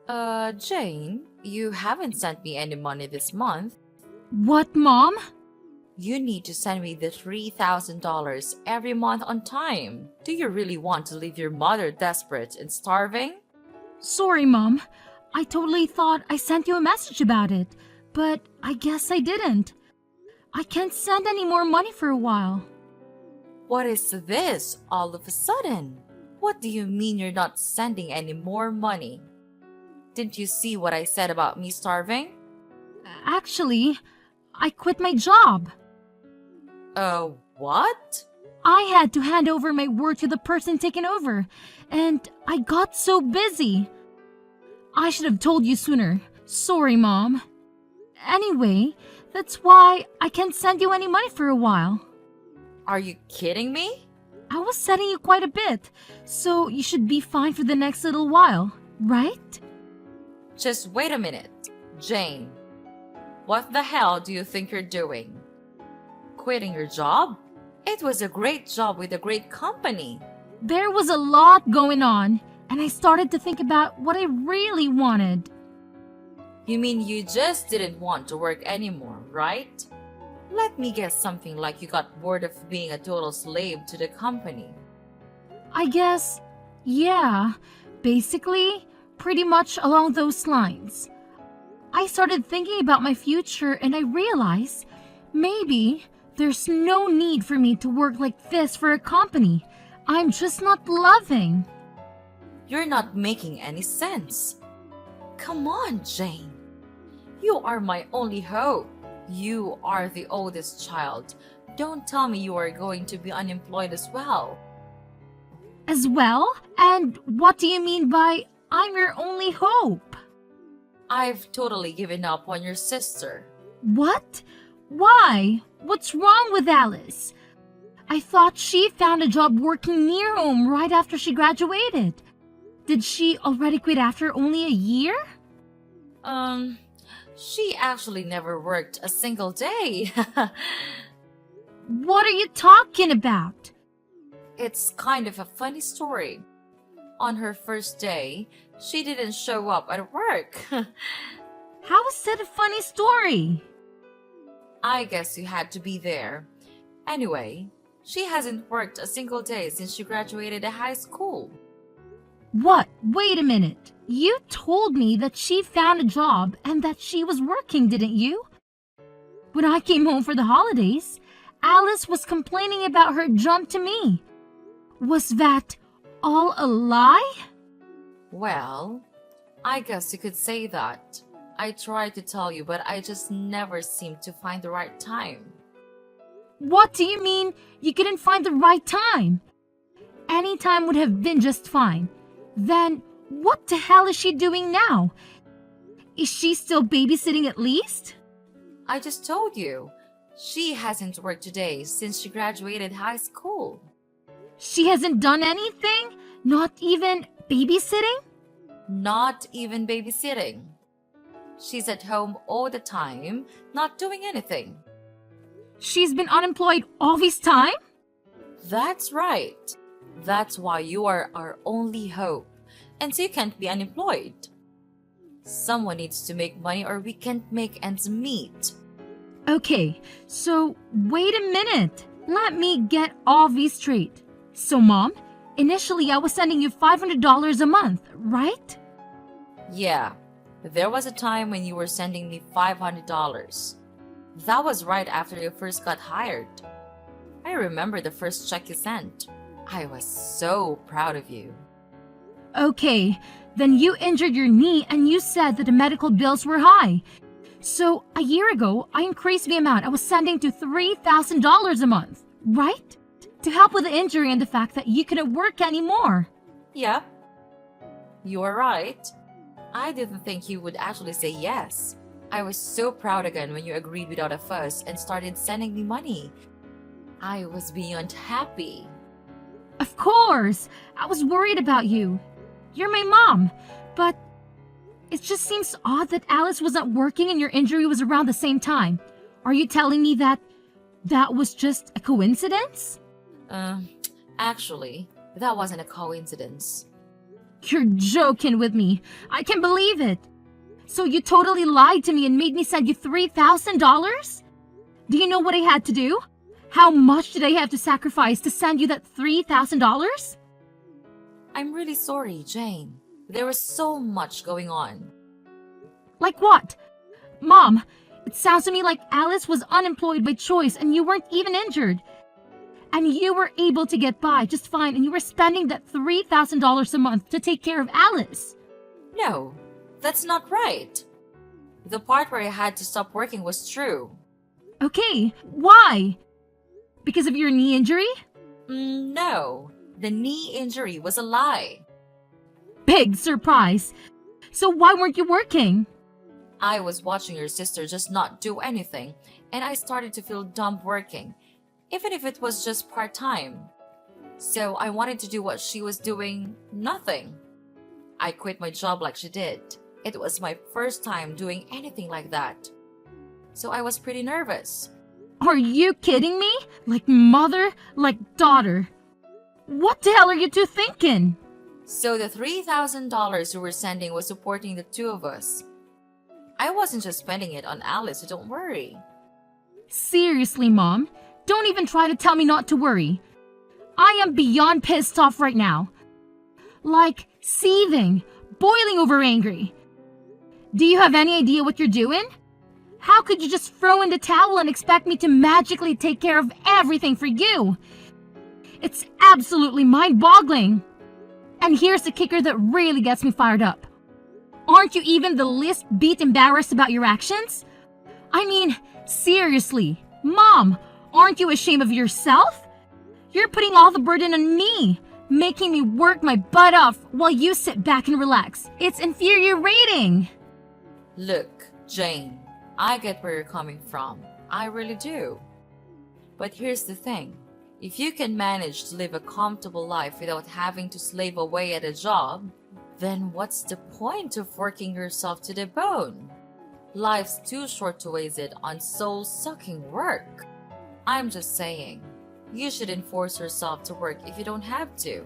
Jane, you haven't sent me any money this month. What, Mom? You need to send me the $3,000 every month on time. Do you really want to leave your mother desperate and starving? Sorry, Mom. I totally thought I sent you a message about it, but I guess I didn't. I can't send any more money for a while. What is this all of a sudden? What do you mean you're not sending any more money? Didn't you see what I said about me starving? Actually, I quit my job. What? I had to hand over my work to the person taking over, and I got so busy. I should have told you sooner. Sorry, Mom. Anyway, that's why I can't send you any money for a while. Are you kidding me? I was sending you quite a bit, so you should be fine for the next little while, right? Just wait a minute. Jane, what the hell do you think you're doing? Quitting your job? It was a great job with a great company. There was a lot going on, and I started to think about what I really wanted. You mean you just didn't want to work anymore, right? Let me guess, something like you got bored of being a total slave to the company. I guess, yeah, basically, pretty much along those lines. I started thinking about my future and I realized maybe there's no need for me to work like this for a company I'm just not loving. You're not making any sense. Come on, Jane. You are my only hope. You are the oldest child. Don't tell me you are going to be unemployed as well. As well? And what do you mean by I'm your only hope? I've totally given up on your sister. What? Why? What's wrong with Alice? I thought she found a job working near home right after she graduated. Did she already quit after only a year? She actually never worked a single day. What are you talking about? It's kind of a funny story. On her first day, she didn't show up at work. How is that a funny story? I guess you had to be there. Anyway, she hasn't worked a single day since she graduated high school. What? Wait a minute. You told me that she found a job and that she was working, didn't you? When I came home for the holidays, Alice was complaining about her jump to me. Was that all a lie? Well, I guess you could say that. I tried to tell you, but I just never seemed to find the right time. What do you mean you couldn't find the right time? Any time would have been just fine. Then what the hell is she doing now? Is she still babysitting at least? I just told you. She hasn't worked today since she graduated high school. She hasn't done anything? Not even babysitting? Not even babysitting. She's at home all the time, not doing anything. She's been unemployed all this time? That's right. That's why you are our only hope. And so you can't be unemployed. Someone needs to make money or we can't make ends meet. Okay, so wait a minute. Let me get all this straight. So, Mom, initially I was sending you $500 a month, right? Yeah, there was a time when you were sending me $500. That was right after you first got hired. I remember the first check you sent. I was so proud of you. Okay, then you injured your knee and you said that the medical bills were high. So, a year ago, I increased the amount I was sending to $3,000 a month, right? To help with the injury and the fact that you couldn't work anymore. Yep. You are right. I didn't think you would actually say yes. I was so proud again when you agreed without a fuss and started sending me money. I was beyond happy. Of course! I was worried about you. You're my mom, but it just seems odd that Alice wasn't working and your injury was around the same time. Are you telling me that was just a coincidence? Actually, that wasn't a coincidence. You're joking with me. I can't believe it. So you totally lied to me and made me send you $3,000? Do you know what I had to do? How much did I have to sacrifice to send you that $3,000? I'm really sorry, Jane. There was so much going on. Like what? Mom, it sounds to me like Alice was unemployed by choice and you weren't even injured. And you were able to get by just fine and you were spending that $3,000 a month to take care of Alice. No, that's not right. The part where I had to stop working was true. Okay, why? Because of your knee injury? No, the knee injury was a lie. Big surprise. So why weren't you working? I was watching your sister just not do anything, and I started to feel dumb working, even if it was just part-time. So I wanted to do what she was doing, nothing. I quit my job like she did. It was my first time doing anything like that. So I was pretty nervous. Are you kidding me? Like mother, like daughter. What the hell are you two thinking? So the $3,000 you were sending was supporting the two of us. I wasn't just spending it on Alice, so don't worry. Seriously, Mom, don't even try to tell me not to worry. I am beyond pissed off right now. Like, seething, boiling over angry. Do you have any idea what you're doing? How could you just throw in the towel and expect me to magically take care of everything for you? It's absolutely mind-boggling. And here's the kicker that really gets me fired up. Aren't you even the least bit embarrassed about your actions? I mean, seriously, Mom, aren't you ashamed of yourself? You're putting all the burden on me, making me work my butt off while you sit back and relax. It's infuriating. Look, Jane, I get where you're coming from. I really do. But here's the thing. If you can manage to live a comfortable life without having to slave away at a job, then what's the point of working yourself to the bone? Life's too short to waste it on soul-sucking work. I'm just saying, you shouldn't force yourself to work if you don't have to.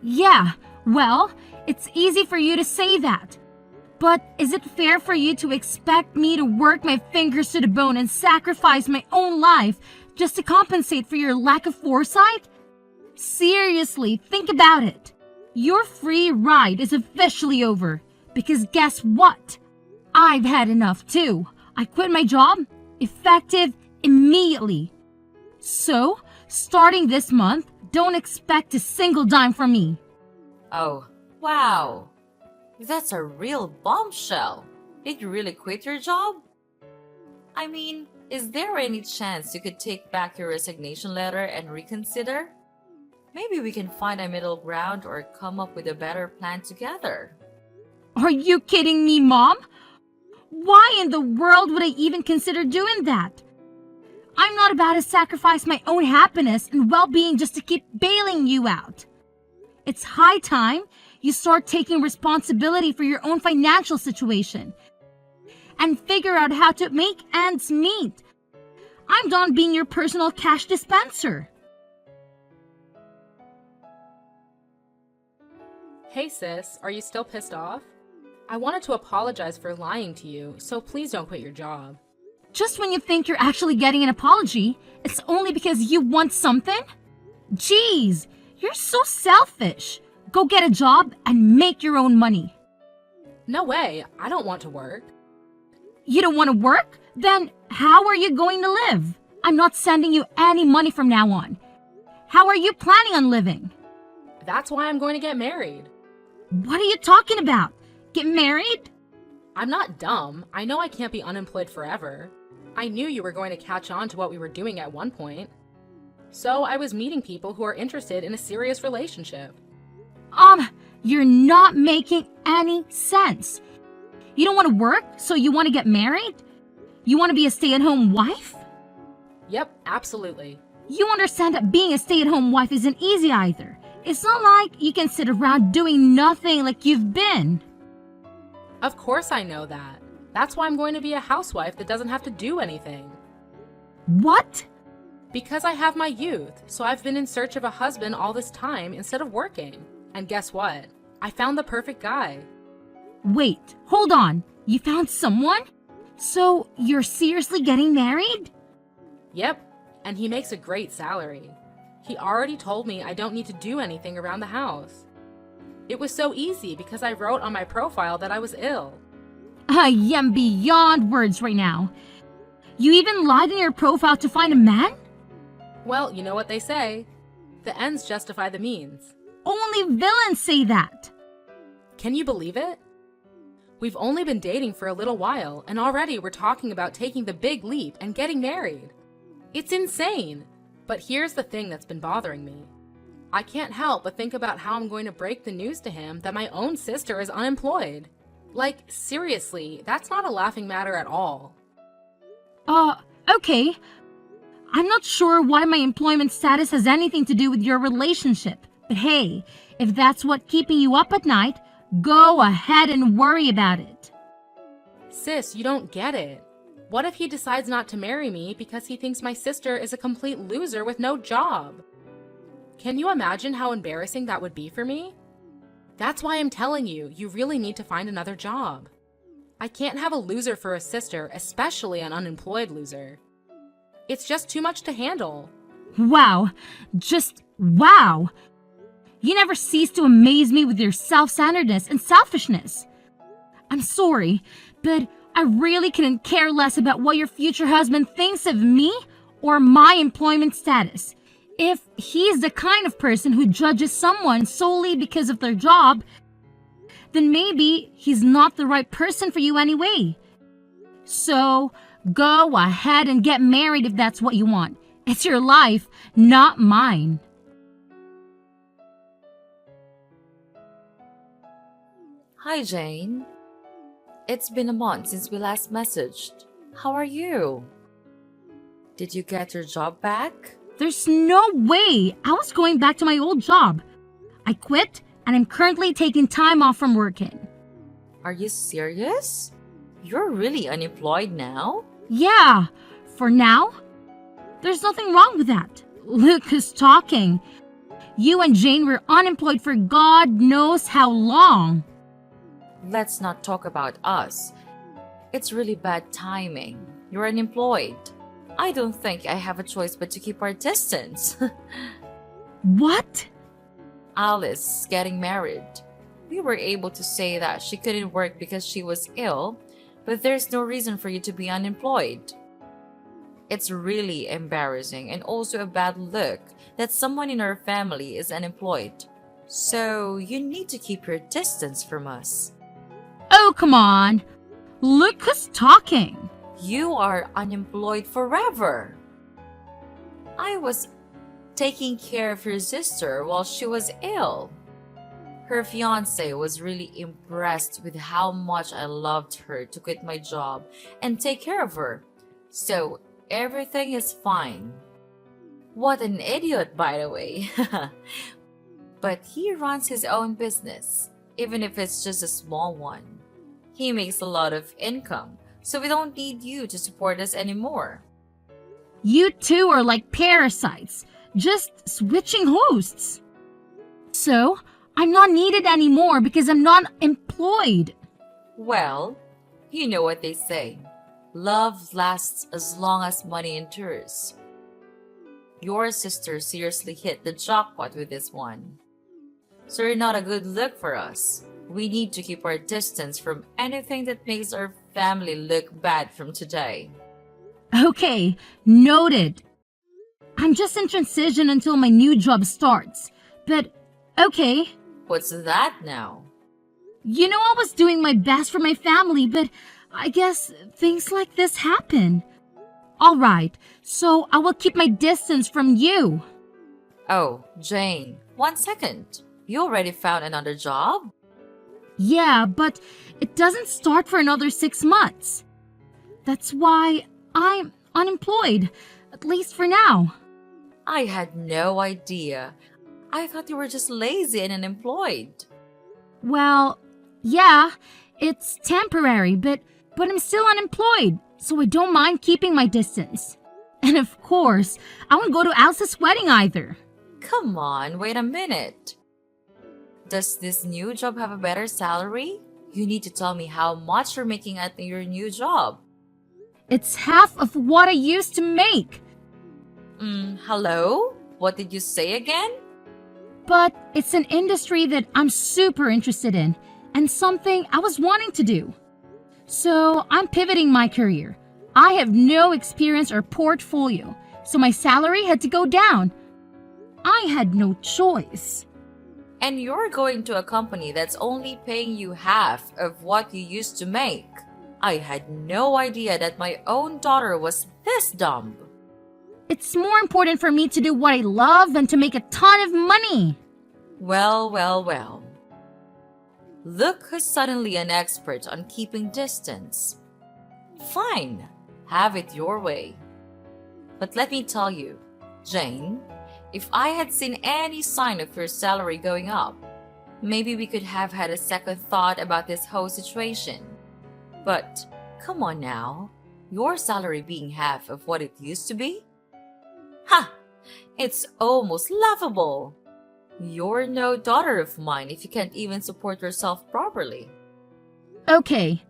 Yeah, well, it's easy for you to say that. But is it fair for you to expect me to work my fingers to the bone and sacrifice my own life just to compensate for your lack of foresight? Seriously, think about it. Your free ride is officially over. Because guess what? I've had enough too. I quit my job, effective immediately. So, starting this month, don't expect a single dime from me. Oh, wow. That's a real bombshell. Did you really quit your job? I mean, is there any chance you could take back your resignation letter and reconsider? Maybe we can find a middle ground or come up with a better plan together. Are you kidding me, Mom? Why in the world would I even consider doing that? I'm not about to sacrifice my own happiness and well-being just to keep bailing you out. It's high time you start taking responsibility for your own financial situation and figure out how to make ends meet. I'm done being your personal cash dispenser. Hey sis, are you still pissed off? I wanted to apologize for lying to you, so please don't quit your job. Just when you think you're actually getting an apology, it's only because you want something? Jeez, you're so selfish. Go get a job and make your own money. No way, I don't want to work. You don't want to work? Then how are you going to live? I'm not sending you any money from now on. How are you planning on living? That's why I'm going to get married. What are you talking about? Get married? I'm not dumb. I know I can't be unemployed forever. I knew you were going to catch on to what we were doing at one point. So I was meeting people who are interested in a serious relationship. You're not making any sense. You don't want to work, so you want to get married? You want to be a stay-at-home wife? Yep, absolutely. You understand that being a stay-at-home wife isn't easy either. It's not like you can sit around doing nothing like you've been. Of course I know that. That's why I'm going to be a housewife that doesn't have to do anything. What? Because I have my youth, so I've been in search of a husband all this time instead of working. And guess what? I found the perfect guy. Wait, hold on. You found someone? So you're seriously getting married? Yep, and he makes a great salary. He already told me I don't need to do anything around the house. It was so easy because I wrote on my profile that I was ill. I am beyond words right now. You even lied in your profile to find a man? Well, you know what they say. The ends justify the means. Only villains say that. Can you believe it? We've only been dating for a little while, and already we're talking about taking the big leap and getting married. It's insane. But here's the thing that's been bothering me. I can't help but think about how I'm going to break the news to him that my own sister is unemployed. Like, seriously, that's not a laughing matter at all. Okay. I'm not sure why my employment status has anything to do with your relationship. But hey, if that's what keeping you up at night, go ahead and worry about it. Sis, you don't get it. What if he decides not to marry me because he thinks my sister is a complete loser with no job? Can you imagine how embarrassing that would be for me? That's why I'm telling you, you really need to find another job. I can't have a loser for a sister, especially an unemployed loser. It's just too much to handle. Wow. Just wow. You never cease to amaze me with your self-centeredness and selfishness. I'm sorry, but I really couldn't care less about what your future husband thinks of me or my employment status. If he's the kind of person who judges someone solely because of their job, then maybe he's not the right person for you anyway. So, go ahead and get married if that's what you want. It's your life, not mine. Hi, Jane. It's been a month since we last messaged. How are you? Did you get your job back? There's no way I was going back to my old job. I quit and I'm currently taking time off from working. Are you serious? You're really unemployed now? Yeah, for now. There's nothing wrong with that. Look who's talking. You and Jane were unemployed for God knows how long. Let's not talk about us. It's really bad timing. You're unemployed. I don't think I have a choice but to keep our distance. What? Alice is getting married. We were able to say that she couldn't work because she was ill, but there's no reason for you to be unemployed. It's really embarrassing and also a bad look that someone in our family is unemployed. So you need to keep your distance from us. Oh, come on. Look who's talking. You are unemployed forever. I was taking care of your sister while she was ill. Her fiance was really impressed with how much I loved her to quit my job and take care of her. So everything is fine. What an idiot, by the way. But he runs his own business, even if it's just a small one. He makes a lot of income, so we don't need you to support us anymore. You two are like parasites, just switching hosts. So, I'm not needed anymore because I'm not employed. Well, you know what they say. Love lasts as long as money endures. Your sister seriously hit the jackpot with this one. So you're not a good look for us. We need to keep our distance from anything that makes our family look bad from today. Okay, noted. I'm just in transition until my new job starts. But, okay. What's that now? You know I was doing my best for my family, but I guess things like this happen. Alright, so I will keep my distance from you. Oh, Jane, 1 second. You already found another job? Yeah, but it doesn't start for another 6 months. That's why I'm unemployed, at least for now. I had no idea. I thought you were just lazy and unemployed. Well, yeah, it's temporary, but I'm still unemployed, so I don't mind keeping my distance. And of course, I won't go to Alice's wedding either. Come on, wait a minute. Does this new job have a better salary? You need to tell me how much you're making at your new job. It's half of what I used to make. Hello? What did you say again? But it's an industry that I'm super interested in and something I was wanting to do. So I'm pivoting my career. I have no experience or portfolio, so my salary had to go down. I had no choice. And you're going to a company that's only paying you half of what you used to make. I had no idea that my own daughter was this dumb. It's more important for me to do what I love than to make a ton of money. Well, well, well. Look who's suddenly an expert on keeping distance. Fine, have it your way. But let me tell you, Jane, if I had seen any sign of your salary going up, maybe we could have had a second thought about this whole situation. But come on now, your salary being half of what it used to be? Ha! It's almost laughable. You're no daughter of mine if you can't even support yourself properly. Okay.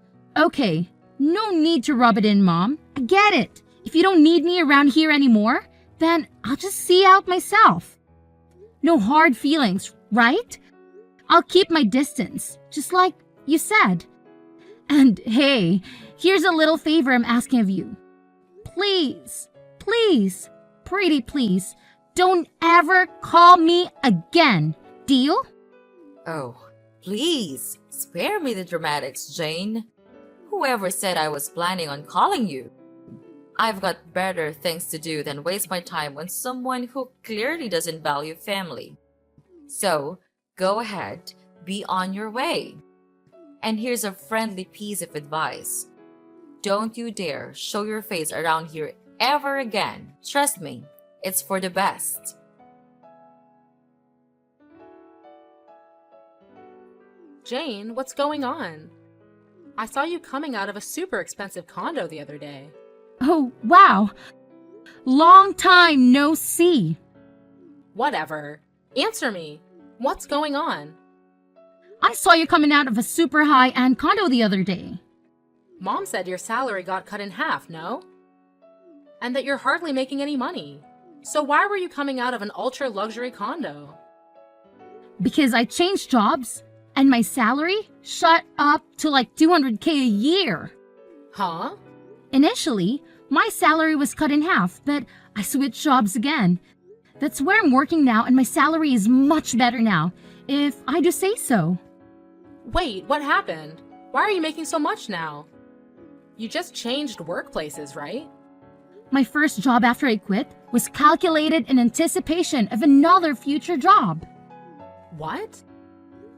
No need to rub it in, Mom. I get it. If you don't need me around here anymore, then I'll just see out myself. No hard feelings, right? I'll keep my distance, just like you said. And hey, here's a little favor I'm asking of you. Please, pretty please, don't ever call me again. Deal? Oh, please, spare me the dramatics, Jane. Whoever said I was planning on calling you? I've got better things to do than waste my time on someone who clearly doesn't value family. So, go ahead, be on your way. And here's a friendly piece of advice. Don't you dare show your face around here ever again. Trust me, it's for the best. Jane, what's going on? I saw you coming out of a super expensive condo the other day. Oh, wow. Long time no see. Whatever. Answer me. What's going on? I saw you coming out of a super high-end condo the other day. Mom said your salary got cut in half, no? And that you're hardly making any money. So why were you coming out of an ultra-luxury condo? Because I changed jobs and my salary shot up to like $200K a year. Huh? Initially, my salary was cut in half, but I switched jobs again. That's where I'm working now, and my salary is much better now, if I do say so. Wait, what happened? Why are you making so much now? You just changed workplaces, right? My first job after I quit was calculated in anticipation of another future job. What?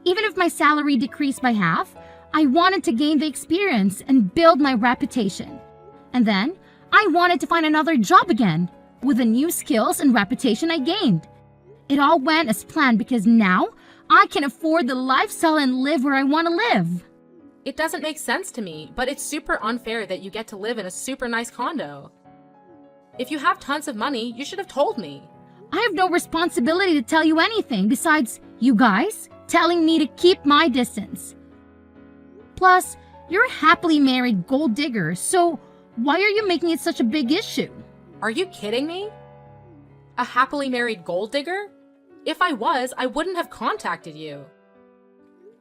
Even if my salary decreased by half, I wanted to gain the experience and build my reputation. And then, I wanted to find another job again, with the new skills and reputation I gained. It all went as planned because now, I can afford the lifestyle and live where I want to live. It doesn't make sense to me, but it's super unfair that you get to live in a super nice condo. If you have tons of money, you should have told me. I have no responsibility to tell you anything besides you guys telling me to keep my distance. Plus, you're a happily married gold digger, so why are you making it such a big issue? Are you kidding me? A happily married gold digger? If I was, I wouldn't have contacted you.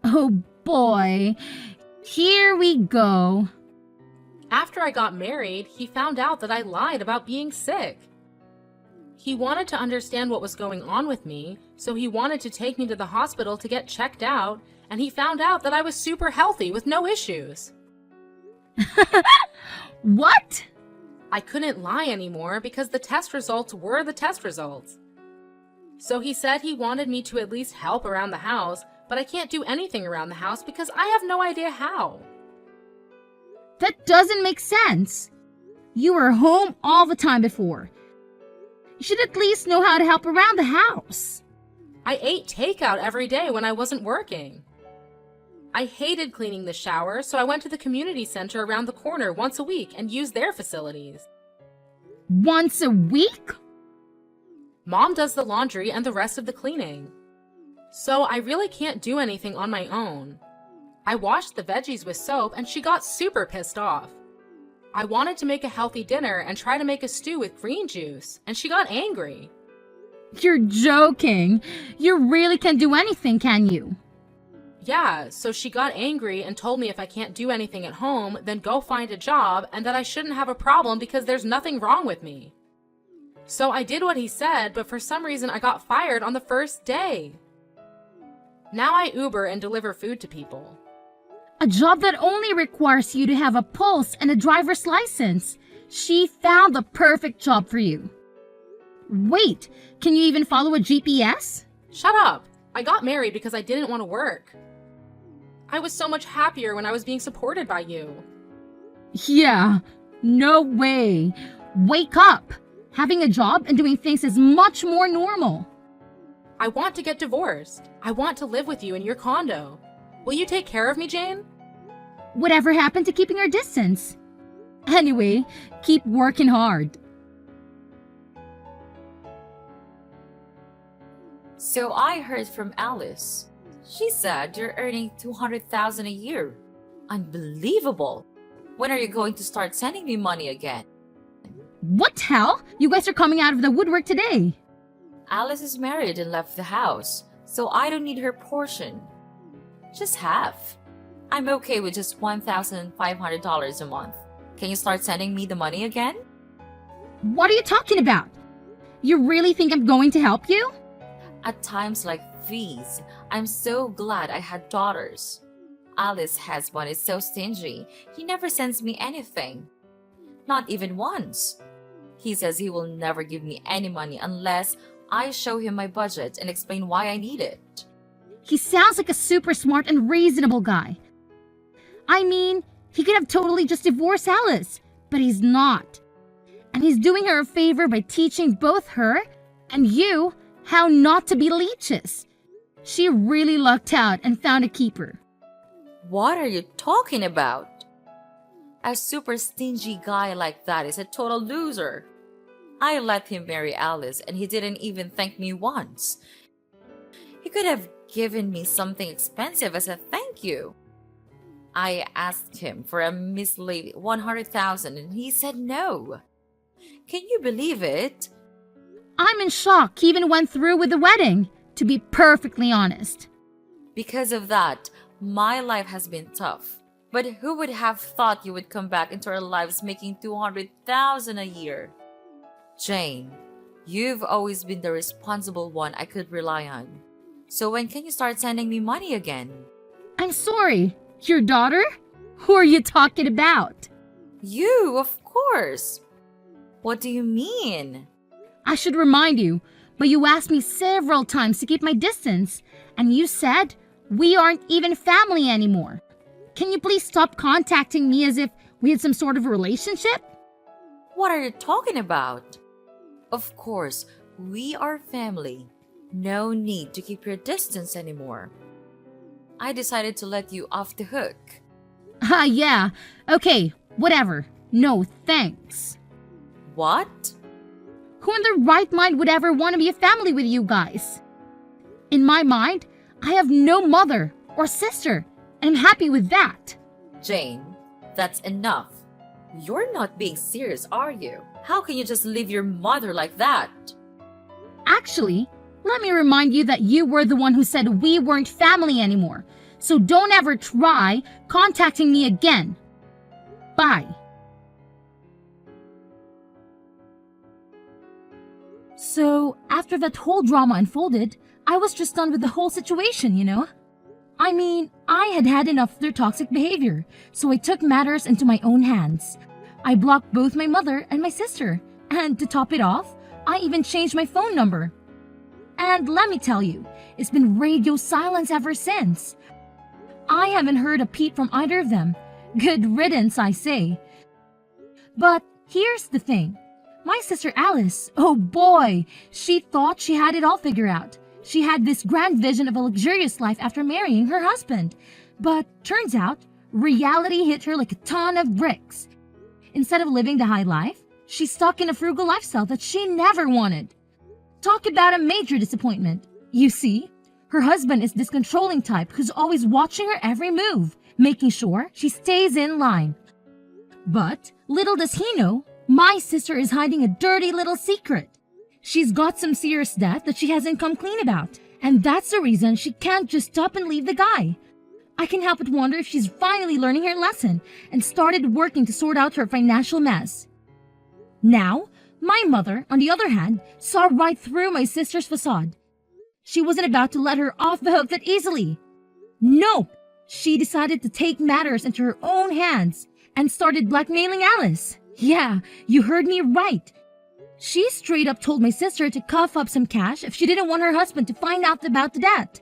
Oh boy, here we go. After I got married, he found out that I lied about being sick. He wanted to understand what was going on with me, so he wanted to take me to the hospital to get checked out, and he found out that I was super healthy with no issues. What? I couldn't lie anymore because the test results were the test results. So he said he wanted me to at least help around the house, but I can't do anything around the house because I have no idea how. That doesn't make sense. You were home all the time before. You should at least know how to help around the house. I ate takeout every day when I wasn't working. I hated cleaning the shower, so I went to the community center around the corner once a week and used their facilities. Once a week? Mom does the laundry and the rest of the cleaning. So I really can't do anything on my own. I washed the veggies with soap and she got super pissed off. I wanted to make a healthy dinner and try to make a stew with green juice, and she got angry. You're joking. You really can't do anything, can you? Yeah, so she got angry and told me if I can't do anything at home, then go find a job and that I shouldn't have a problem because there's nothing wrong with me. So I did what he said, but for some reason I got fired on the first day. Now I Uber and deliver food to people. A job that only requires you to have a pulse and a driver's license. She found the perfect job for you. Wait, can you even follow a GPS? Shut up! I got married because I didn't want to work. I was so much happier when I was being supported by you. Yeah, no way. Wake up. Having a job and doing things is much more normal. I want to get divorced. I want to live with you in your condo. Will you take care of me, Jane? Whatever happened to keeping our distance? Anyway, keep working hard. So I heard from Alice. She said you're earning $200,000 a year. Unbelievable. When are you going to start sending me money again? What hell? You guys are coming out of the woodwork today. Alice is married and left the house, so I don't need her portion. Just half. I'm okay with just $1,500 a month. Can you start sending me the money again? What are you talking about? You really think I'm going to help you? At times like these, I'm so glad I had daughters. Alice's husband is so stingy, he never sends me anything. Not even once. He says he will never give me any money unless I show him my budget and explain why I need it. He sounds like a super smart and reasonable guy. I mean, he could have totally just divorced Alice, but he's not. And he's doing her a favor by teaching both her and you how not to be leeches. She really lucked out and found a keeper. What are you talking about? A super stingy guy like that is a total loser. I let him marry Alice and he didn't even thank me once. He could have given me something expensive as a thank you. I asked him for a measly $100,000 and he said no. Can you believe it? I'm in shock he even went through with the wedding, to be perfectly honest. Because of that, my life has been tough. But who would have thought you would come back into our lives making $200,000 a year? Jane, you've always been the responsible one I could rely on. So when can you start sending me money again? I'm sorry, your daughter? Who are you talking about? You, of course. What do you mean? I should remind you, but you asked me several times to keep my distance, and you said we aren't even family anymore. Can you please stop contacting me as if we had some sort of relationship? What are you talking about? Of course, we are family. No need to keep your distance anymore. I decided to let you off the hook. Yeah. Okay, whatever. No, thanks. What? Who in their right mind would ever want to be a family with you guys? In my mind, I have no mother or sister, and I'm happy with that. Jane, that's enough. You're not being serious, are you? How can you just leave your mother like that? Actually, let me remind you that you were the one who said we weren't family anymore. So don't ever try contacting me again. Bye. So, after that whole drama unfolded, I was just done with the whole situation, you know? I mean, I had had enough of their toxic behavior, so I took matters into my own hands. I blocked both my mother and my sister, and to top it off, I even changed my phone number. And let me tell you, it's been radio silence ever since. I haven't heard a peep from either of them. Good riddance, I say. But here's the thing. My sister Alice, oh boy, she thought she had it all figured out. She had this grand vision of a luxurious life after marrying her husband. But turns out, reality hit her like a ton of bricks. Instead of living the high life, she's stuck in a frugal lifestyle that she never wanted. Talk about a major disappointment. You see, her Her husband is this controlling type who's always watching her every move, making sure she stays in line. But little does he know, my sister is hiding a dirty little secret. She's got some serious debt that she hasn't come clean about, and that's the reason she can't just up and leave the guy. I can help but wonder if she's finally learning her lesson and started working to sort out her financial mess. Now, my mother, on the other hand, saw right through my sister's facade. She wasn't about to let her off the hook that easily. Nope, she decided to take matters into her own hands and started blackmailing Alice. Yeah, you heard me right. She straight up told my sister to cough up some cash if she didn't want her husband to find out about the debt.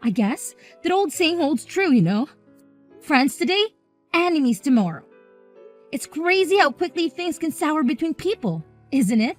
I guess that old saying holds true, you know. Friends today, enemies tomorrow. It's crazy how quickly things can sour between people, isn't it?